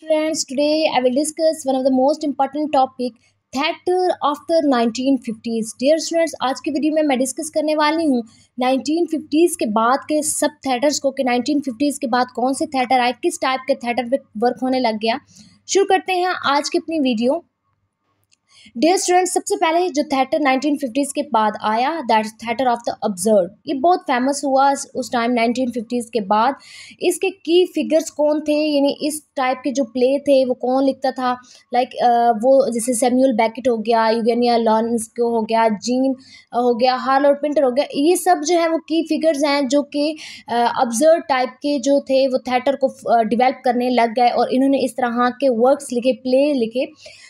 Friends, today I will discuss one of the most important topic theater after 1950s. Dear students, आज की video में मैं discuss करने वाली हूँ 1950s के बाद के सब थिएटर्स को कि 1950s के बाद कौन से थिएटर आए, किस टाइप के थिएटर पे वर्क होने लग गया। शुरू करते हैं आज की अपनी वीडियो। डियर स्टूडेंट्स, सबसे पहले जो थिएटर 1950s के बाद आया that theatre of the absurd. ये बहुत फेमस हुआ उस टाइम 1950s के बाद। इसके की फिगर्स कौन थे, यानी इस टाइप के जो प्ले थे वो कौन लिखता था। लाइक वो जैसे सैमुअल बेकेट हो गया, यूगेनिया लॉरेंस्को हो गया, जीन हो गया, हार्लोड पिंटर हो गया। ये सब जो है वो की फिगर्स हैं जो कि अब्सर्ड टाइप के जो थे वो थिएटर को डिवेल्प करने लग गए और इन्होंने इस तरह के वर्क्स लिखे, प्ले लिखे।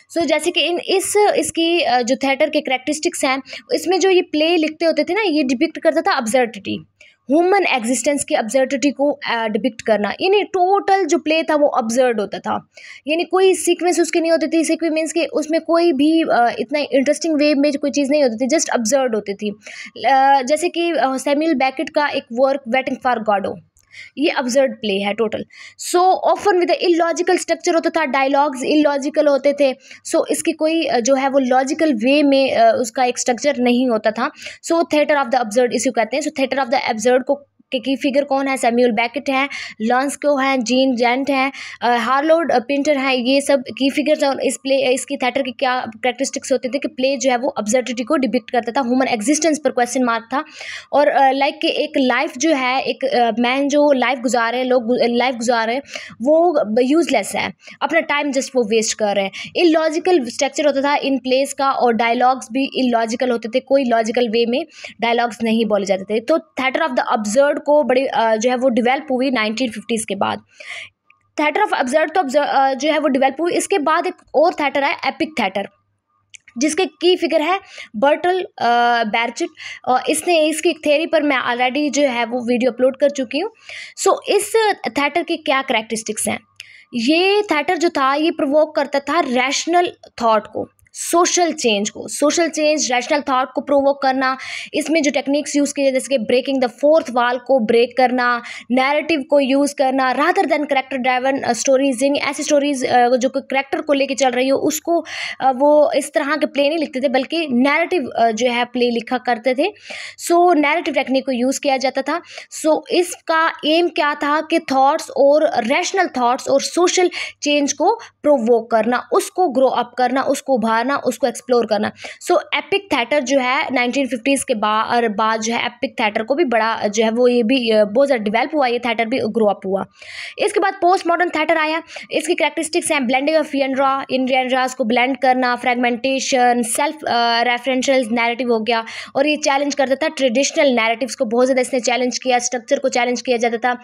सो जैसे कि इसकी जो थिएटर के करैक्टरिस्टिक्स हैं, इसमें जो ये प्ले लिखते होते थे ना, ये डिपिक्ट करता था अब्सर्डिटी, ह्यूमन एग्जिस्टेंस की अब्सर्डिटी को डिपिक्ट करना। यानी टोटल जो प्ले था वो अब्सर्ड होता था, यानी कोई सीक्वेंस उसकी नहीं होती थी। सीक्वेंस मीन्स कि उसमें कोई भी इतना इंटरेस्टिंग वे में कोई चीज़ नहीं होती थी, जस्ट अब्सर्ड होती थी। जैसे कि सैमुअल बेकेट का एक वर्क वेटिंग फॉर गॉडो, ये अब्सर्ड प्ले है total. So often with illogical structure होता था, डायलॉग्स इलॉजिकल होते थे। सो इसकी कोई जो है वो लॉजिकल वे में उसका एक स्ट्रक्चर नहीं होता था। सो थिएटर ऑफ द अब्सर्ड इसी को कहते हैं। सो थिएटर ऑफ द अब्सर्ड को के की फिगर कौन है? सैमुअल बेकेट है, लॉरेंस्को है, जीन जेंट है, हार्लोड पिंटर है। ये सब की फिगर्स हैं। इसकी थिएटर की क्या कैरेक्टरिस्टिक्स होते थे कि प्ले जो है वो अब्सर्डिटी को डिपिक्ट करता था, ह्यूमन एग्जिस्टेंस पर क्वेश्चन मार्क था। और लाइक एक लाइफ जो है, एक मैन जो लाइफ गुजार रहे हैं, लोग लाइफ गुजार रहे हैं, वो यूजलेस है, अपना टाइम जस्ट वो वेस्ट कर रहे हैं। इलॉजिकल स्ट्रक्चर होता था इन प्लेस का और डायलॉग्स भी इलॉजिकल होते थे, कोई लॉजिकल वे में डायलॉग्स नहीं बोले जाते थे। तो थिएटर ऑफ द अब्सर्ड को बड़ी जो है वो डिवेल्प हुई 1950s के बाद। थिएटर ऑफ अब्सर्ड तो जो है वो डिवेल्प हुई। इसके बाद एक और थिएटर है एपिक थिएटर, जिसके की फिगर है बर्टल बैरचेट। और इसने इसकी थ्योरी पर मैं ऑलरेडी जो है वो वीडियो अपलोड कर चुकी हूँ। सो इस थिएटर के क्या करैक्टरिस्टिक्स हैं? ये थिएटर जो था ये प्रोवोक करता था रैशनल थॉट को, सोशल चेंज को, सोशल चेंज रैशनल थॉट को प्रोवोक करना। इसमें जो टेक्निक्स यूज़ किए जैसे कि ब्रेकिंग द फोर्थ वॉल को ब्रेक करना, नैरेटिव को यूज़ करना rather than character driven stories. यानी ऐसी स्टोरीज जो करेक्टर को लेके चल रही हो उसको वो इस तरह के प्ले नहीं लिखते थे, बल्कि नैरेटिव जो है प्ले लिखा करते थे। सो नैरेटिव टेक्निक को यूज़ किया जाता था। सो इसका एम क्या था कि थॉट्स और रैशनल थॉट्स और सोशल चेंज को प्रोवोक करना, उसको ग्रो अप करना, उसको उभारना, उसको एक्सप्लोर करना। सो एपिक थिएटर जो है 1950s के बाद जो है एपिक थिएटर को भी बड़ा जो है वो ये भी बहुत ज़्यादा डिवेल्प हुआ, ये थिएटर भी ग्रो अप हुआ। इसके बाद पोस्ट मॉडर्न थिएटर आया। इसकी करैक्टरिस्टिक्स हैं ब्लेंडिंग ऑफ जनरास को ब्लेंड करना, फ्रेगमेंटेशन, सेल्फ रेफरेंशियल नैरेटिव हो गया। और ये चैलेंज करता था ट्रेडिशनल नैरेटिव्स को, बहुत ज़्यादा इसने चैलेंज किया, स्ट्रक्चर को चैलेंज किया जाता था,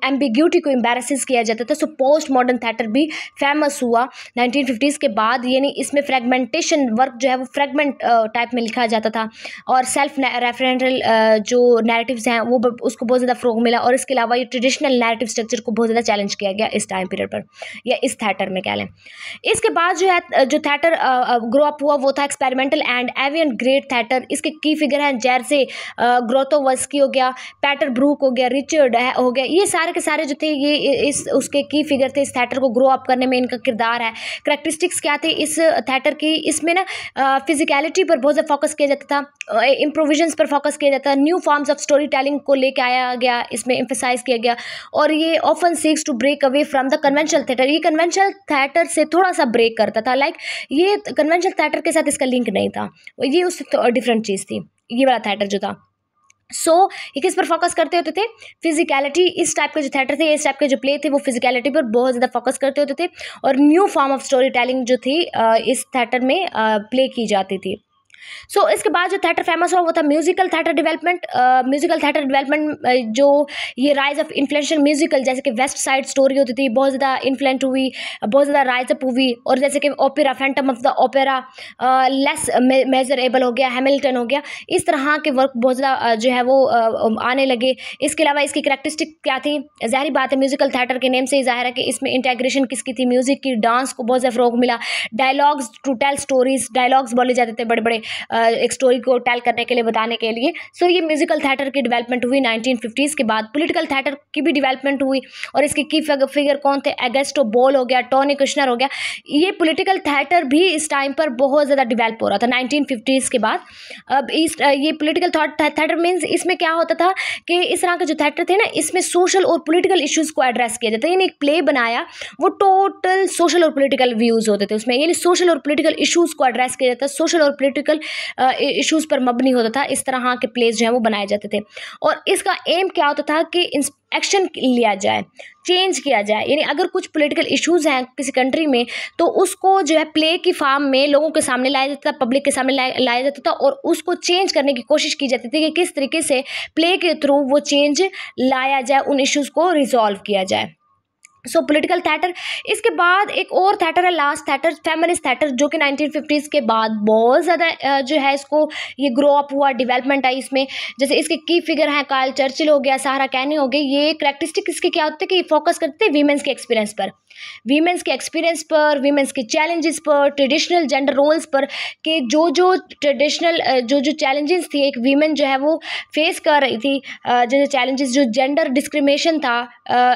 एम्बिग्यूटी को एम्बैरसिस किया जाता था। सो पोस्ट मॉडर्न थिएटर भी फेमस हुआ 1950s के बाद। यानी इसमें फ्रेगमेंटेशन वर्क जो है वो फ्रेगमेंट टाइप में लिखा जाता था और सेल्फ रेफरेंशियल जो नैरेटिव्स हैं वो उसको बहुत ज़्यादा फ़रोग मिला। और इसके अलावा ये ट्रेडिशनल नैरेटिव स्ट्रक्चर को बहुत ज़्यादा चैलेंज किया गया इस टाइम पीरियड पर, या इस थिएटर में कह लें। इसके बाद जो है जो थिएटर ग्रो अप हुआ वो था experimental and avian great theatre. इसके की फिगर हैं जैसे ग्रोतोवस्की हो गया, पैटर ब्रूक हो गया, रिचर्ड हो गया। ये सारे के सारे जो थे ये इस उसके की फिगर थे, इस थिएटर को ग्रो अप करने में इनका किरदार है। करैक्टरिस्टिक्स क्या थे इस थिएटर की? इसमें ना फिजिकलिटी पर बहुत ज़्यादा फोकस किया जाता था, इम्प्रोविजन्स पर फोकस किया जाता था, new forms of story telling को लेके आया गया, इसमें एम्फेसाइज किया गया। और ये often seeks to break away from the conventional theatre. ये कन्वेंशनल थिएटर से थोड़ा सा ब्रेक करता था, लाइक ये कन्वेंशनल थिएटर के साथ इसका लिंक नहीं था, ये उससे डिफरेंट चीज़ थी ये वाला थिएटर जो था। सो ये किस पर फोकस करते होते थे? फिजिकलिटी। इस टाइप के जो थिएटर थे, इस टाइप के जो प्ले थे वो फिजिकलिटी पर बहुत ज़्यादा फोकस करते होते थे। और new form of story telling जो थी इस थिएटर में प्ले की जाती थी। सो इसके बाद जो थिएटर फेमस हुआ वो था musical theatre development. Musical theatre development जो ये राइज ऑफ इन्फ्लुएंशियल म्यूजिकल, जैसे कि वेस्ट साइड स्टोरी होती थी, बहुत ज़्यादा इन्फ्लुएंट हुई, बहुत ज़्यादा राइज अप हुई। और जैसे कि opera, Phantom of the opera, less measurable हो गया, हैमिल्टन हो गया, इस तरह के वर्क बहुत ज़्यादा जो है वो आने लगे। इसके अलावा इसकी करैक्टरिस्टिक क्या थी? ज़ाहिर बात है म्यूजिकल थिएटर के नेम से ही ज़ाहिर है कि इसमें इंटेग्रेशन किसकी थी? म्यूजिक की, डांस को बहुत ज़्यादा फ़रोग मिला, dialogues to tell stories, dialogues बोले जाते थे बड़े बड़े, एक स्टोरी को टेल करने के लिए, बताने के लिए। सो ये म्यूजिकल थिएटर की डेवलपमेंट हुई 1950s के बाद। पॉलिटिकल थिएटर की भी डेवलपमेंट हुई और इसके की फिगर कौन थे, अगस्टो बॉल हो गया, टोनी कुशनर हो गया। ये पॉलिटिकल थिएटर भी इस टाइम पर बहुत ज़्यादा डेवलप हो रहा था 1950s के बाद। अब ये पॉलिटिकल थिएटर मीन्स इसमें क्या होता था कि इस तरह के जो थिएटर थे ना, इसमें सोशल और पॉलिटिकल इश्यूज़ को एड्रेस किया जाता है। यानी एक प्ले बनाया, वो टोटल सोशल और पॉलिटिकल व्यूज़ होते थे उसमें, यानी सोशल और पॉलिटिकल इश्यूज़ को एड्रेस किया जाता है, सोशल और पॉलिटिकल इश्यूज़ पर मबनी होता था। इस तरह के प्लेस जो है वो बनाए जाते थे और इसका एम क्या होता था कि एक्शन लिया जाए, चेंज किया जाए। यानी अगर कुछ पॉलिटिकल इश्यूज़ हैं किसी कंट्री में तो उसको जो है प्ले की फॉर्म में लोगों के सामने लाया जाता था, पब्लिक के सामने लाया जाता था और उसको चेंज करने की कोशिश की जाती थी कि किस तरीके से प्ले के थ्रू वो चेंज लाया जाए, उन इश्यूज़ को रिजॉल्व किया जाए। सो पॉलिटिकल थिएटर। इसके बाद एक और थिएटर है, लास्ट थिएटर, फेमिनिस्ट थिएटर, जो कि 1950s के बाद बहुत ज़्यादा जो है इसको ये ग्रो अप हुआ, डेवलपमेंट आई इसमें। जैसे इसके की फिगर हैं कार्ल चर्चिल हो गया, सारा कैनी हो गई। ये करैक्टरिस्टिक इसके क्या होते हैं कि फोकस करते हैं वीमेंस के एक्सपीरियंस पर, वीमेंस के एक्सपीरियंस पर, वीमेंस के चैलेंजेस पर, ट्रेडिशनल जेंडर रोल्स पर, कि जो ट्रेडिशनल जो चैलेंजेस थी एक वीमेन जो है वो फेस कर रही थी, जो चैलेंजेस, जो जेंडर डिस्क्रिमिनेशन था,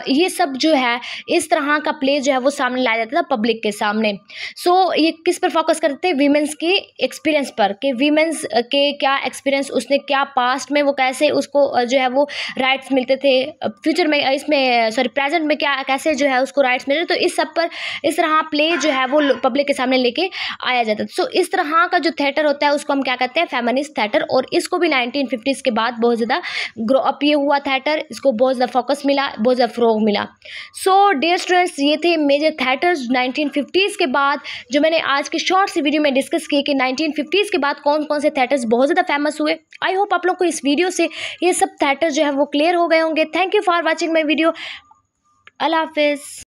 ये सब जो है इस तरह का प्ले जो है वो सामने लाया जाता था पब्लिक के सामने। सो ये किस पर फोकस करते थे, वीमेंस के एक्सपीरियंस पर, कि वीमेंस के क्या एक्सपीरियंस, उसने क्या पास्ट में वो कैसे उसको जो है वो राइट्स मिलते थे, फ्यूचर में इसमें प्रेजेंट में क्या कैसे जो है उसको राइट्स मिले। तो इस सब पर इस तरह प्ले जो है वो पब्लिक के सामने लेके आया जाता है। सो इस तरह का जो थिएटर होता है उसको हम क्या कहते हैं, फेमिनिस्ट थिएटर। और इसको भी 1950s के बाद बहुत ज़्यादा ग्रो अप ये हुआ थिएटर, इसको बहुत ज़्यादा फोकस मिला, बहुत ज़्यादा फ़रोग मिला। सो डियर स्टूडेंट्स, ये थे मेजर थिएटर्स 1950s के बाद, जो मैंने आज के शॉर्ट सी वीडियो में डिस्कस किए कि 1950s के बाद कौन कौन से थिएटर्स बहुत ज़्यादा फेमस हुए। आई होप आप लोग को इस वीडियो से ये सब थिएटर जो है वो क्लियर हो गए होंगे। Thank you for watching my video. अल्लाह हाफिज़।